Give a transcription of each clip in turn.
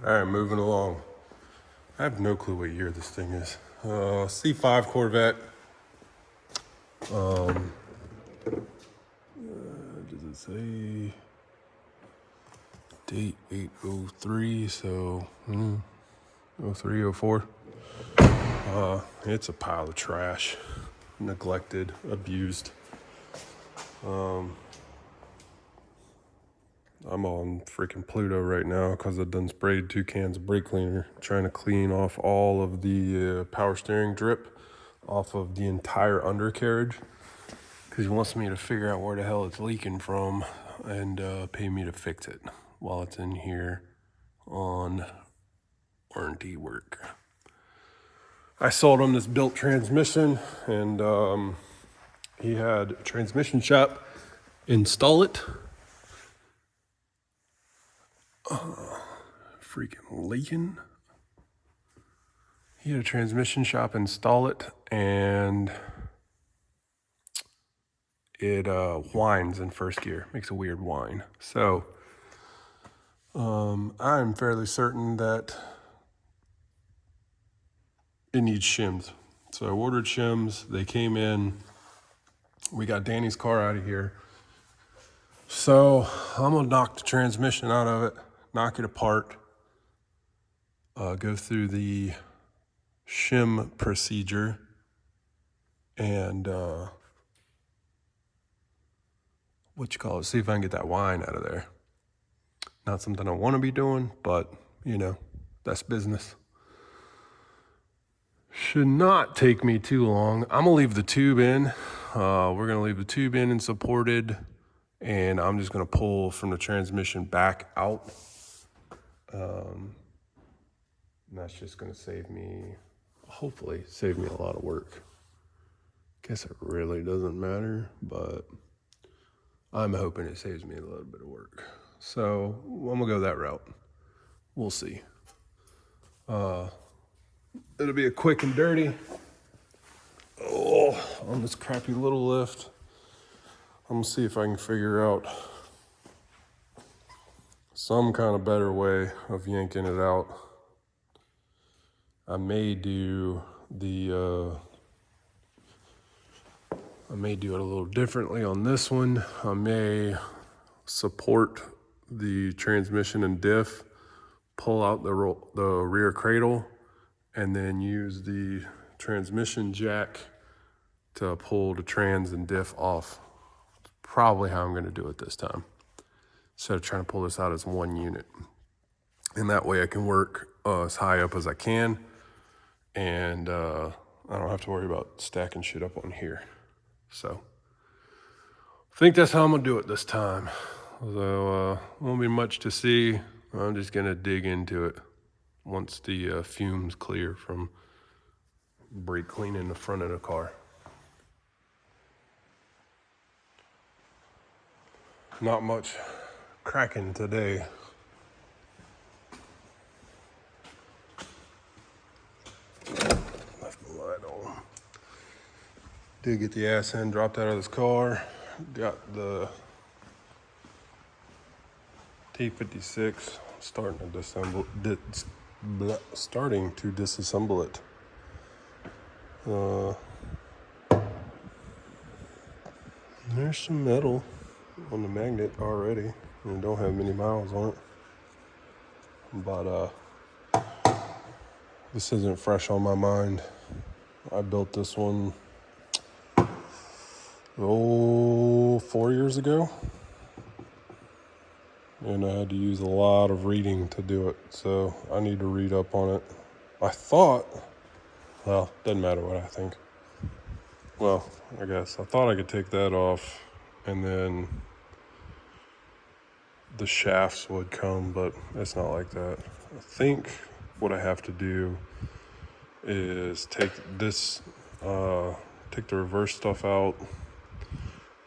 All right, moving along. I have no clue what year this thing is. C5 Corvette. Does it say date 803? So 03, 04. It's a pile of trash, neglected, abused. I'm on freaking Pluto right now because I done sprayed 2 cans of brake cleaner, trying to clean off all of the power steering drip off of the entire undercarriage, because he wants me to figure out where the hell it's leaking from and pay me to fix it while it's in here on warranty work. I sold him this built transmission, and he had a transmission shop install it. Freaking leaking. He had a transmission shop install it, and it whines in first gear, makes a weird whine. So I'm fairly certain that it needs shims. So I ordered shims, they came in, we got Danny's car out of here. So I'm gonna knock the transmission out of it, knock it apart, go through the shim procedure, and see if I can get that whine out of there. Not something I want to be doing, but you know, that's business. Should not take me too long. I'm gonna leave the tube in. We're gonna leave the tube in and supported, and I'm just gonna pull from the transmission back out. And that's just gonna hopefully save me a lot of work. Guess it really doesn't matter, but I'm hoping it saves me a little bit of work. So I'm gonna go that route. We'll see. It'll be a quick and dirty. On this crappy little lift. I'm gonna see if I can figure out some kind of better way of yanking it out. I may do it a little differently on this one. I may support the transmission and diff, pull out the rear cradle, and then use the transmission jack to pull the trans and diff off. Probably how I'm gonna do it this time, instead of trying to pull this out as one unit. And that way I can work as high up as I can, and I don't have to worry about stacking shit up on here. So I think that's how I'm gonna do it this time. Although won't be much to see. I'm just gonna dig into it once the fumes clear from brake cleaning the front of the car. Not much cracking today. Left the light on. Did get the ass end dropped out of this car. Got the T56 starting to disassemble it. There's some metal on the magnet already, and it don't have many miles on it. But this isn't fresh on my mind. I built this one 4 years ago, and I had to use a lot of reading to do it, so I need to read up on it. Doesn't matter what I think. Well, I guess I thought I could take that off, and then the shafts would come, but it's not like that. I think what I have to do is take the reverse stuff out,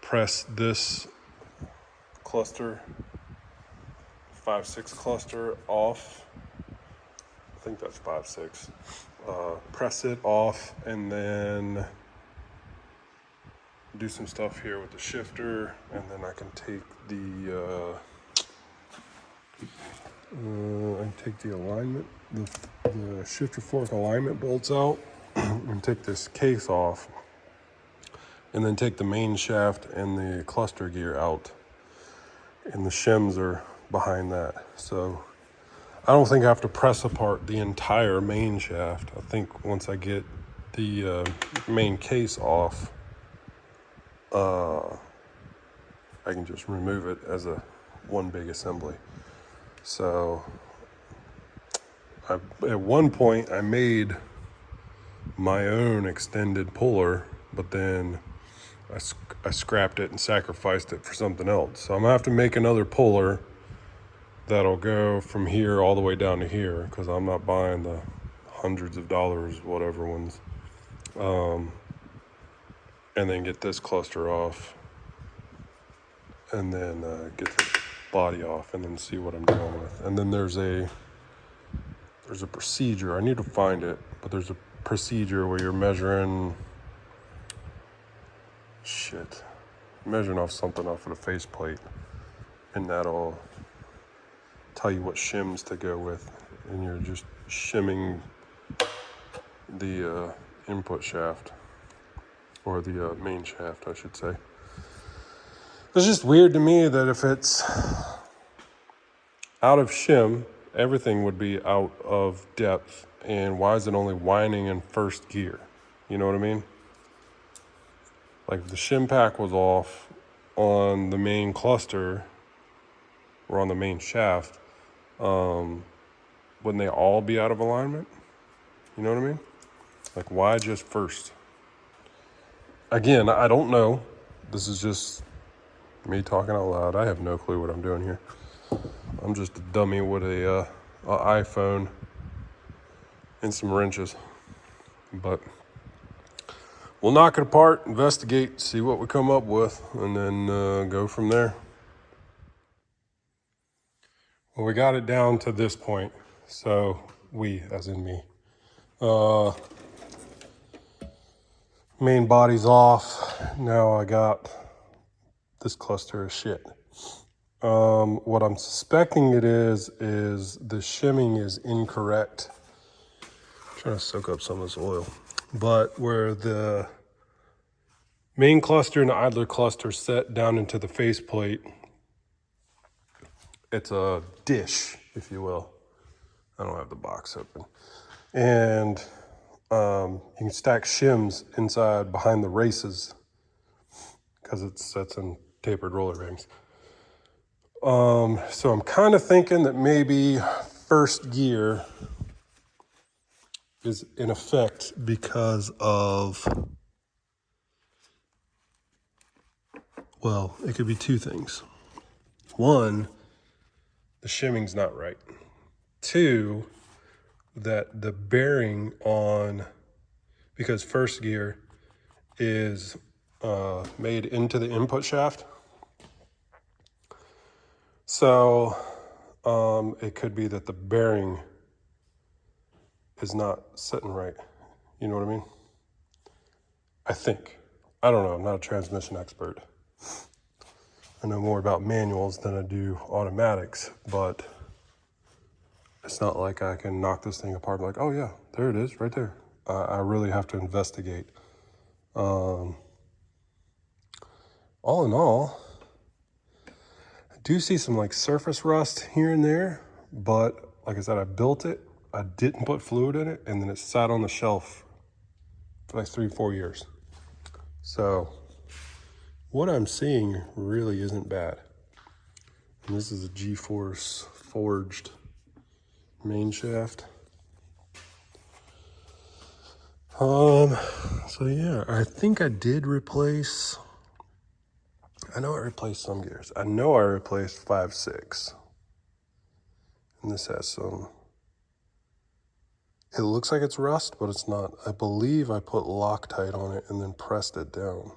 press this cluster, 5/6 cluster off. I think that's 5/6. Press it off, and then do some stuff here with the shifter, and then I can take the I I take the alignment, the shifter fork alignment bolts out and take this case off, and then take the main shaft and the cluster gear out, and the shims are behind that. So I don't think I have to press apart the entire main shaft. I think once I get the main case off, I can just remove it as a one big assembly. So at one point I made my own extended puller, but then I scrapped it and sacrificed it for something else. So I'm gonna have to make another puller that'll go from here all the way down to here, because I'm not buying the hundreds of dollars, whatever ones. And then get this cluster off, and then get the body off, and then see what I'm dealing with. And then there's a procedure, I need to find it, but there's a procedure where you're measuring off something off of the faceplate, and that'll tell you what shims to go with, and you're just shimming the input shaft, or the main shaft, I should say. It's just weird to me that if it's out of shim, everything would be out of depth, and why is it only whining in first gear? You know what I mean? Like if the shim pack was off on the main cluster or on the main shaft, wouldn't they all be out of alignment? You know what I mean? Like, why just first? Again, I don't know. This is just me talking out loud. I have no clue what I'm doing here. I'm just a dummy with a iPhone and some wrenches. But we'll knock it apart, investigate, see what we come up with, and then go from there. Well, we got it down to this point. So we, as in me. Main body's off. Now I got this cluster of shit. What I'm suspecting it is the shimming is incorrect. I'm trying to soak up some of this oil. But where the main cluster and the idler cluster set down into the faceplate, it's a dish, if you will. I don't have the box open. And you can stack shims inside behind the races, because it sets in tapered roller rings. So I'm kind of thinking that maybe first gear is in effect because of, well, it could be two things. One, the shimming's not right. Two, that the bearing on, because first gear is made into the input shaft. So it could be that the bearing is not sitting right. You know what I mean? I think. I don't know. I'm not a transmission expert. I know more about manuals than I do automatics, but it's not like I can knock this thing apart and be like, oh yeah, there it is, right there. I really have to investigate. All in all, I do see some like surface rust here and there, but like I said, I built it, I didn't put fluid in it, and then it sat on the shelf for like 3-4 years. So what I'm seeing really isn't bad. And this is a G-Force forged main shaft. So yeah, I think I did replace, I know I replaced some gears. I know I replaced 5-6. And this has some, it looks like it's rust, but it's not. I believe I put Loctite on it and then pressed it down.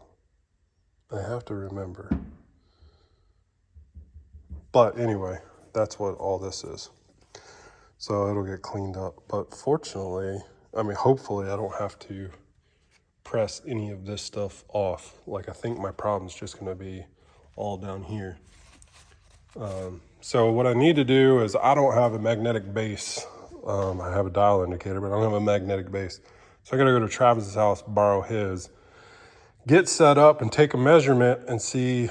I have to remember. But anyway, that's what all this is. So it'll get cleaned up. But fortunately, I mean, hopefully I don't have to press any of this stuff off. Like, I think my problem's just gonna be all down here. So what I need to do is, I don't have a magnetic base. I have a dial indicator, but I don't have a magnetic base. So I gotta go to Travis's house, borrow his, get set up and take a measurement and see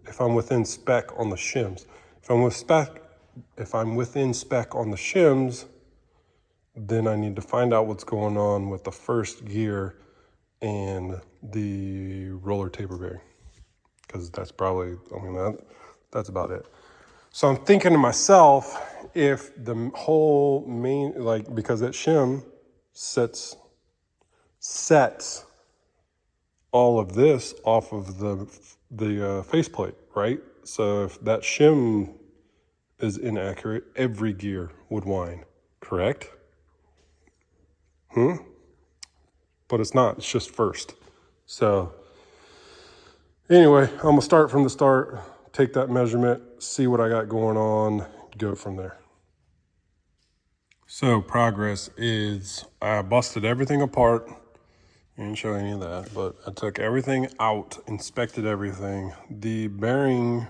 if I'm within spec on the shims. If I'm within spec on the shims, then I need to find out what's going on with the first gear and the roller taper bearing, because that's probably, that's about it. So I'm thinking to myself, if the whole main, like, because that shim sets all of this off of the faceplate, right? So if that shim is inaccurate, every gear would whine, correct? But it's not, it's just first. So anyway, I'm gonna start from the start, take that measurement, see what I got going on, go from there. So progress is, I busted everything apart. I didn't show any of that, but I took everything out, inspected everything. The bearing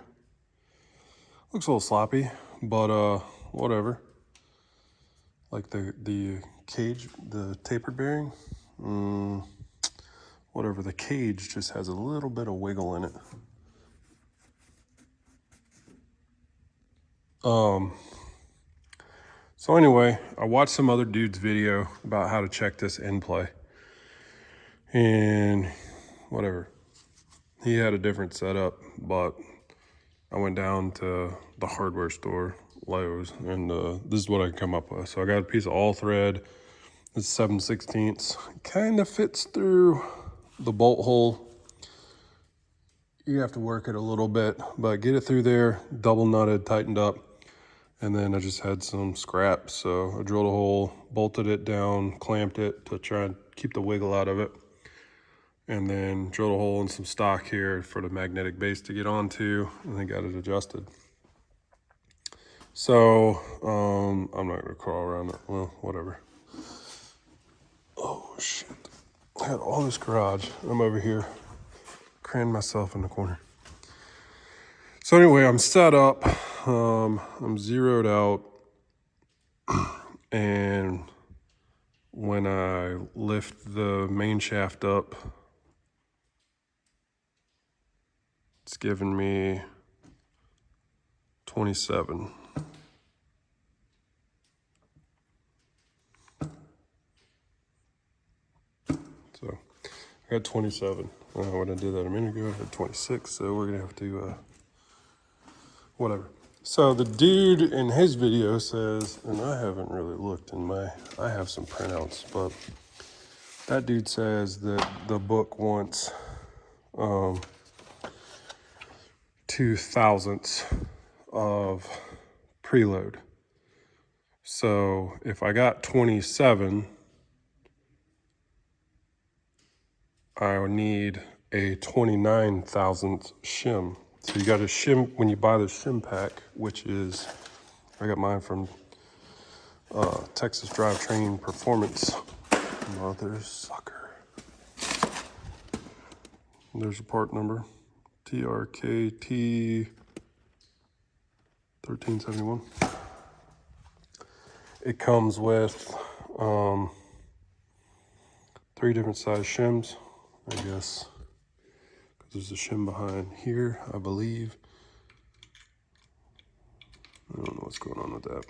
looks a little sloppy, but whatever. Like the cage, the tapered bearing, whatever. The cage just has a little bit of wiggle in it. So anyway, I watched some other dude's video about how to check this end play. And whatever. He had a different setup, but I went down to the hardware store, Lowe's, and this is what I come up with. So I got a piece of all thread. It's 7/16. Kind of fits through the bolt hole. You have to work it a little bit, but get it through there, double nutted, tightened up. And then I just had some scraps. So I drilled a hole, bolted it down, clamped it to try and keep the wiggle out of it. And then drilled a hole in some stock here for the magnetic base to get onto, and then got it adjusted. So I'm not gonna crawl around it. Well, whatever. Oh shit! I got all this garage. I'm over here, craning myself in the corner. So anyway, I'm set up. I'm zeroed out, and when I lift the main shaft up, it's giving me 27. So I got 27. When I did that a minute ago, I had 26. So we're gonna have to, whatever. So the dude in his video says, and I haven't really looked in I have some printouts, but that dude says that the book wants 2 thousandths of preload. So if I got 27, I would need a 29 thousandth shim. So you got a shim, when you buy the shim pack, which is, I got mine from Texas Drivetrain Performance. Mothersucker. There's a part number, TRKT 1371. It comes with 3 different size shims, I guess, because there's a shim behind here, I believe. I don't know what's going on with that.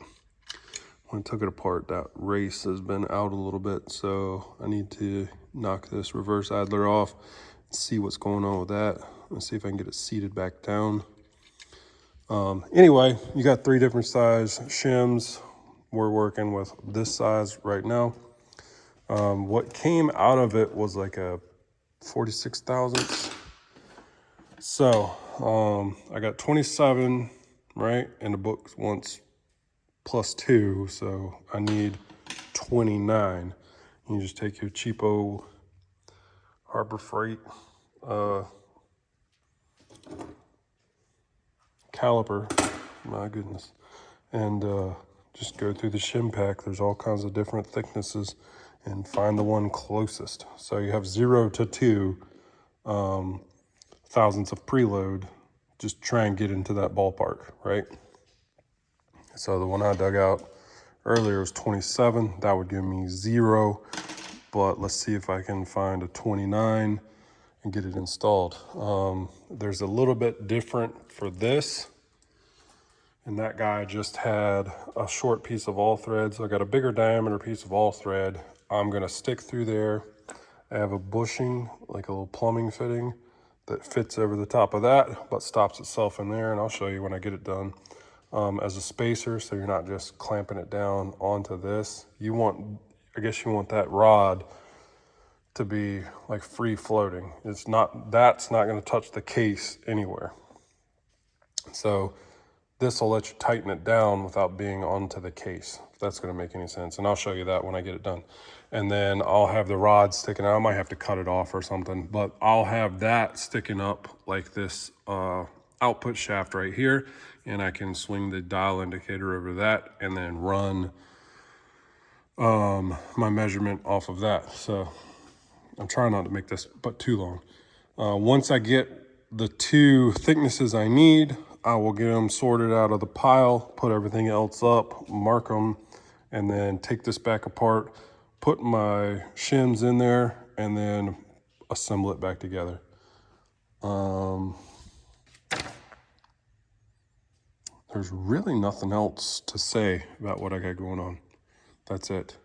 When I took it apart, that race has been out a little bit, so I need to knock this reverse idler off and see what's going on with that, and see if I can get it seated back down. Anyway, you got 3 different size shims. We're working with this size right now. What came out of it was like a 46 thousandths. So I got 27, right? And the book wants +2, so I need 29. You just take your cheapo Harbor Freight caliper, my goodness, and just go through the shim pack. There's all kinds of different thicknesses, and find the one closest. So you have 0 to 2 thousandths of preload. Just try and get into that ballpark, right? So the one I dug out earlier was 27. That would give me 0. But let's see if I can find a 29 and get it installed. There's a little bit different for this. And that guy just had a short piece of all thread. So I got a bigger diameter piece of all thread. I'm gonna stick through there. I have a bushing, like a little plumbing fitting that fits over the top of that, but stops itself in there. And I'll show you when I get it done. As a spacer, so you're not just clamping it down onto this. You want, I guess you want that rod to be like free floating. It's not, that's not gonna touch the case anywhere. So this will let you tighten it down without being onto the case, if that's gonna make any sense. And I'll show you that when I get it done. And then I'll have the rod sticking out. I might have to cut it off or something, but I'll have that sticking up like this output shaft right here. And I can swing the dial indicator over that and then run my measurement off of that. So I'm trying not to make this but too long. Once I get the 2 thicknesses I need, I will get them sorted out of the pile, put everything else up, mark them, and then take this back apart, put my shims in there, and then assemble it back together. There's really nothing else to say about what I got going on. That's it.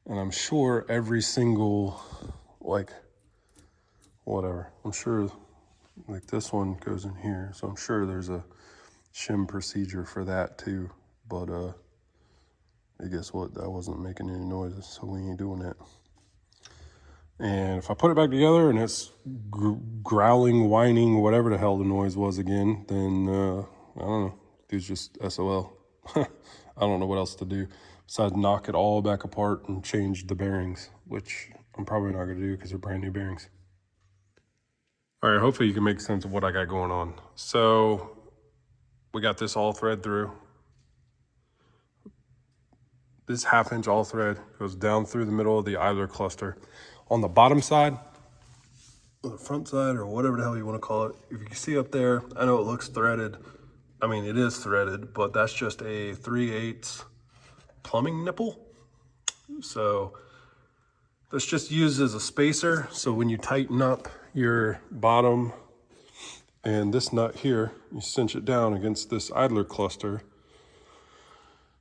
And I'm sure every single, like, whatever, I'm sure like this one goes in here. So I'm sure there's a shim procedure for that too. But guess what? That wasn't making any noises, so we ain't doing it. And if I put it back together and it's growling, whining, whatever the hell the noise was again, then I don't know. Dude's just SOL. I don't know what else to do besides knock it all back apart and change the bearings, which I'm probably not going to do because they're brand new bearings. All right, hopefully you can make sense of what I got going on. So we got this all thread through. This 1/2 inch all thread goes down through the middle of the idler cluster. On the bottom side, or the front side, or whatever the hell you want to call it, if you can see up there, I know it looks threaded. I mean, it is threaded, but that's just a 3/8 plumbing nipple. So that's just used as a spacer. So when you tighten up your bottom and this nut here, you cinch it down against this idler cluster.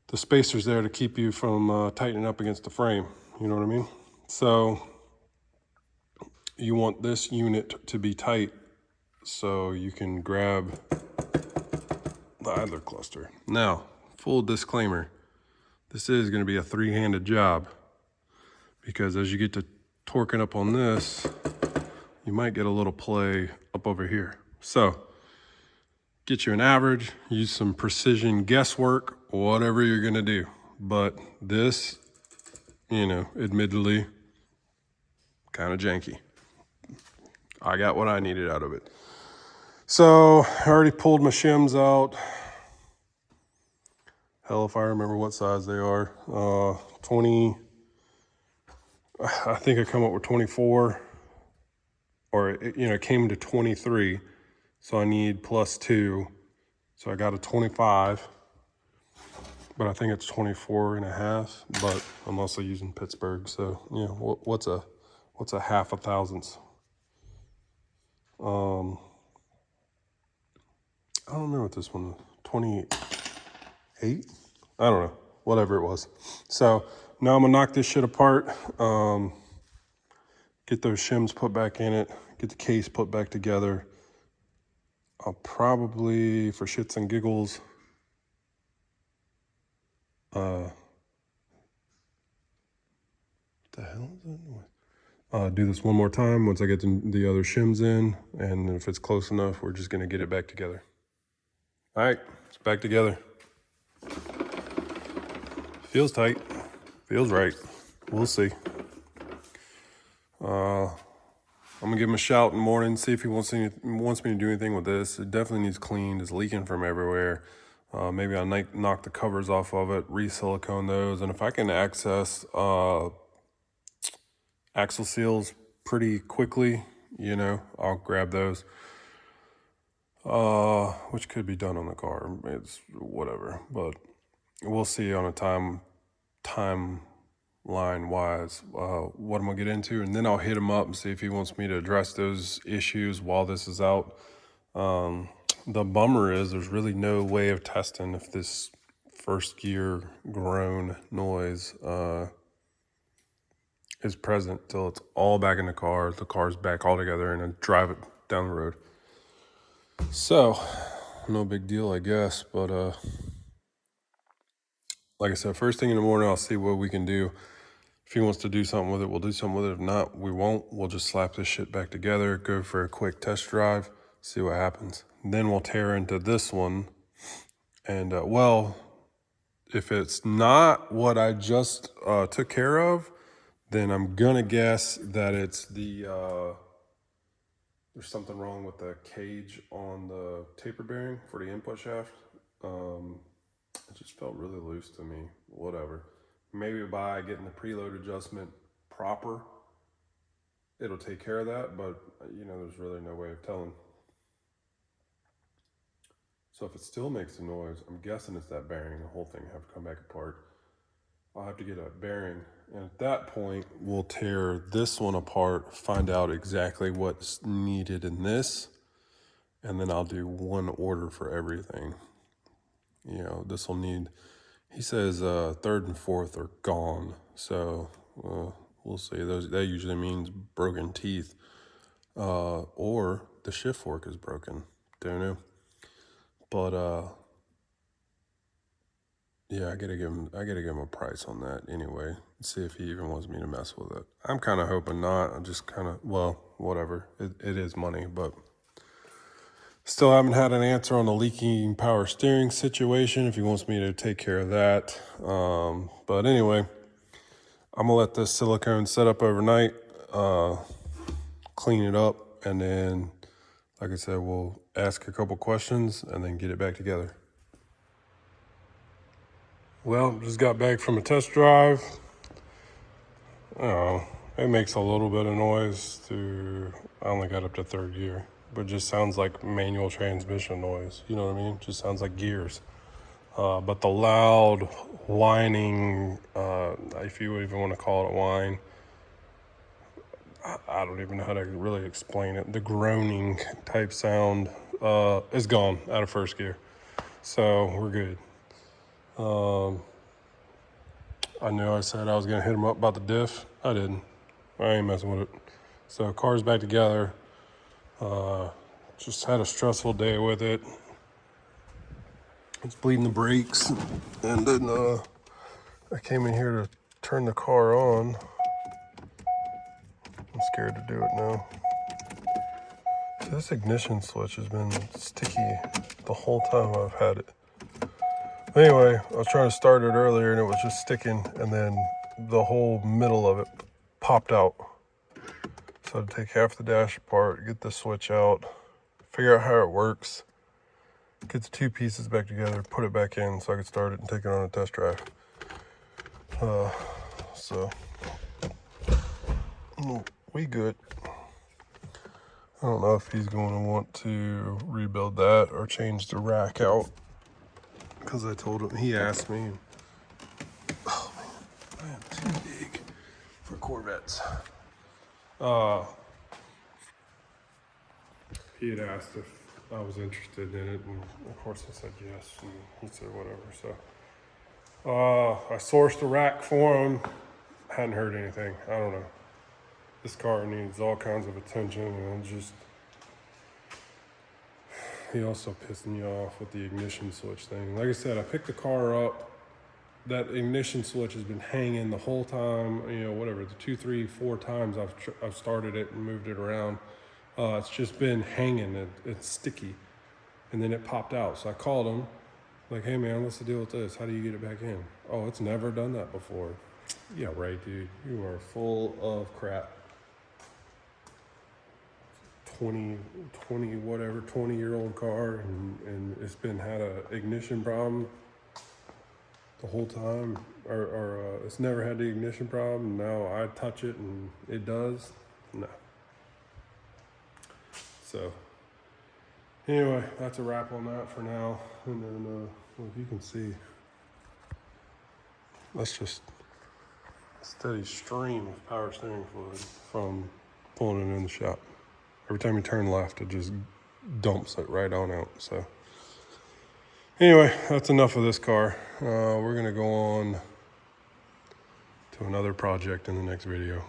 The spacer's there to keep you from tightening up against the frame. You know what I mean? So you want this unit to be tight so you can grab the idler cluster. Now, full disclaimer, this is going to be a 3-handed job because as you get to torquing up on this, you might get a little play up over here. So get you an average, use some precision guesswork, whatever you're going to do. But this, you know, admittedly, kind of janky. I got what I needed out of it. So I already pulled my shims out. Hell, if I remember what size they are. 20, I think I come up with 24, or it came to 23. So I need +2. So I got a 25, but I think it's 24.5, but I'm also using Pittsburgh. So, you know, what's a 1/2 thousandths? I don't know what this one was, 28? I don't know, whatever it was. So now I'm gonna knock this shit apart, get those shims put back in it, get the case put back together. I'll probably, for shits and giggles, what the hell is that noise? Do this one more time once I get the other shims in, and if it's close enough, we're just gonna get it back together. All right, it's back together. Feels tight, feels right. We'll see. I'm gonna give him a shout in the morning, see if he wants me to do anything with this. It definitely needs cleaned, it's leaking from everywhere. Maybe I'll knock the covers off of it, re-silicone those, and if I can access axle seals pretty quickly, you know, I'll grab those. which could be done on the car. It's whatever, but we'll see on a timeline wise what I'm gonna get into, and then I'll hit him up and see if he wants me to address those issues while this is out. The bummer is there's really no way of testing if this first gear groan noise is present till it's all back in the car's back all together, and then drive it down the road. So, no big deal, I guess, but like I said, first thing in the morning, I'll see what we can do. If he wants to do something with it, we'll do something with it. If not, we won't. We'll just slap this shit back together, go for a quick test drive, see what happens. Then we'll tear into this one. And, well, if it's not what I just took care of, then I'm going to guess that it's there's something wrong with the cage on the taper bearing for the input shaft. It just felt really loose to me. Whatever. Maybe by getting the preload adjustment proper, it'll take care of that, but there's really no way of telling. So if it still makes a noise, I'm guessing it's that bearing. The whole thing have to come back apart. I'll have to get a bearing, and at that point, we'll tear this one apart, find out exactly what's needed in this, and then I'll do one order for everything. This will need, he says third and fourth are gone, so we'll see. That usually means broken teeth, or the shift fork is broken. Don't know. But yeah, I gotta give him a price on that anyway. See if he even wants me to mess with it. I'm kind of hoping not. I'm just well, whatever. It is money, but still haven't had an answer on the leaking power steering situation, if he wants me to take care of that. But anyway, I'm gonna let this silicone set up overnight, clean it up, and then, like I said, we'll ask a couple questions and then get it back together. Well, just got back from a test drive. It makes a little bit of noise I only got up to third gear, but it just sounds like manual transmission noise. You know what I mean? Just sounds like gears. But the loud whining, if you even want to call it a whine, I don't even know how to really explain it. The groaning type sound is gone out of first gear. So we're good. I knew I said I was going to hit him up about the diff. I didn't. I ain't messing with it. So car's back together. Just had a stressful day with it. It's bleeding the brakes. And then I came in here to turn the car on. I'm scared to do it now. So this ignition switch has been sticky the whole time I've had it. Anyway, I was trying to start it earlier and it was just sticking, and then the whole middle of it popped out. So I had to take half the dash apart, get the switch out, figure out how it works, get the two pieces back together, put it back in so I could start it and take it on a test drive. So we good. I don't know if he's going to want to rebuild that or change the rack out, because I told him, he asked me. Oh man, I am too big for Corvettes. He had asked if I was interested in it, and of course I said yes, and he said whatever. So I sourced a rack for him. Hadn't heard anything. I don't know. This car needs all kinds of attention, and he also pissed me off with the ignition switch thing. Like I said, I picked the car up. That ignition switch has been hanging the whole time. Whatever, the 2, 3, 4 times I've started it and moved it around. It's just been hanging. It's sticky, and then it popped out. So I called him, like, "Hey man, what's the deal with this? How do you get it back in?" "Oh, it's never done that before." Yeah, right, dude. You are full of crap. 20-year-old car, and it's been had a ignition problem the whole time, or it's never had the ignition problem. Now I touch it and it does. No. So Anyway, that's a wrap on that for now. And then, well, if you can see, that's just a steady stream of power steering fluid from pulling it in the shop. Every time you turn left, it just dumps it right on out. So anyway, that's enough of this car. We're gonna go on to another project in the next video.